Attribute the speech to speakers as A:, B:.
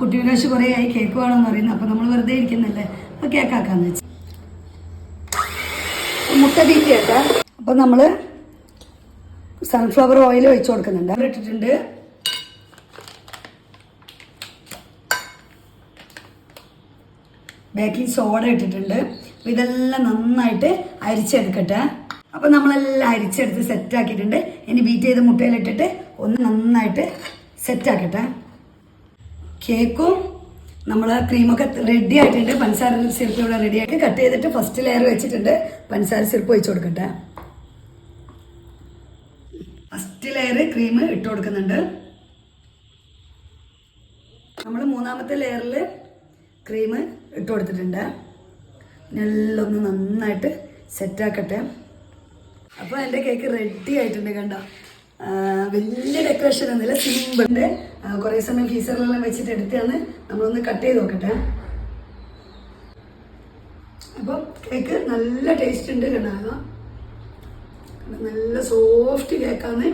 A: കുട്ടിവിനാശ് കുറേ ആയി കേക്ക് വേണമെന്ന് പറയുന്നത്. അപ്പോൾ നമ്മൾ വെറുതെ ഇരിക്കുന്നല്ലേ, അപ്പോൾ കേക്കാക്കാന്ന് വെച്ചു. മുട്ട ബീറ്റ് കേട്ടാ. അപ്പോൾ നമ്മൾ സൺഫ്ലവർ ഓയിൽ ഒഴിച്ചു കൊടുക്കുന്നുണ്ട്. അവിടെ ഇട്ടിട്ടുണ്ട്. ബേക്കിംഗ് സോഡ ഇട്ടിട്ടുണ്ട്. അപ്പോൾ ഇതെല്ലാം നന്നായിട്ട് അരിച്ചെടുക്കട്ടെ. അപ്പോൾ നമ്മളെല്ലാം അരിച്ചെടുത്ത് സെറ്റാക്കിയിട്ടുണ്ട്. ഇനി ബീറ്റ് ചെയ്ത് മുട്ടയിലിട്ടിട്ട് ഒന്ന് നന്നായിട്ട് സെറ്റാക്കട്ടെ. കേക്കും നമ്മൾ ക്രീമൊക്കെ റെഡി ആയിട്ടുണ്ട്. പഞ്ചസാര സിറപ്പ് ഇവിടെ റെഡി ആക്കി കട്ട് ചെയ്തിട്ട് ഫസ്റ്റ് ലെയർ വെച്ചിട്ടുണ്ട്. പഞ്ചസാര സിറപ്പ് ഒഴിച്ചു കൊടുക്കട്ടെ. ഫസ്റ്റ് ലെയർ ക്രീം ഇട്ട് കൊടുക്കുന്നുണ്ട്. നമ്മൾ മൂന്നാമത്തെ ലെയറിൽ ക്രീം ഇട്ട് കൊടുത്തിട്ടുണ്ട്. എല്ലാം ഒന്ന് നന്നായിട്ട് സെറ്റാക്കട്ടെ. അപ്പോൾ എൻ്റെ കേക്ക് റെഡി ആയിട്ടുണ്ട്. കണ്ടോ, വലിയ ഡെക്കറേഷൻ ഒന്നുമില്ല, സിമ്പിളുണ്ട്. കുറേ സമയം ഫീസറിലെല്ലാം വെച്ചിട്ട് എടുത്താണ്. നമ്മളൊന്ന് കട്ട് ചെയ്ത് നോക്കട്ടെ. അപ്പോൾ കേക്ക് നല്ല ടേസ്റ്റ് ഉണ്ട്. കണ്ടോ, നല്ല സോഫ്റ്റ് കേക്കാണ്.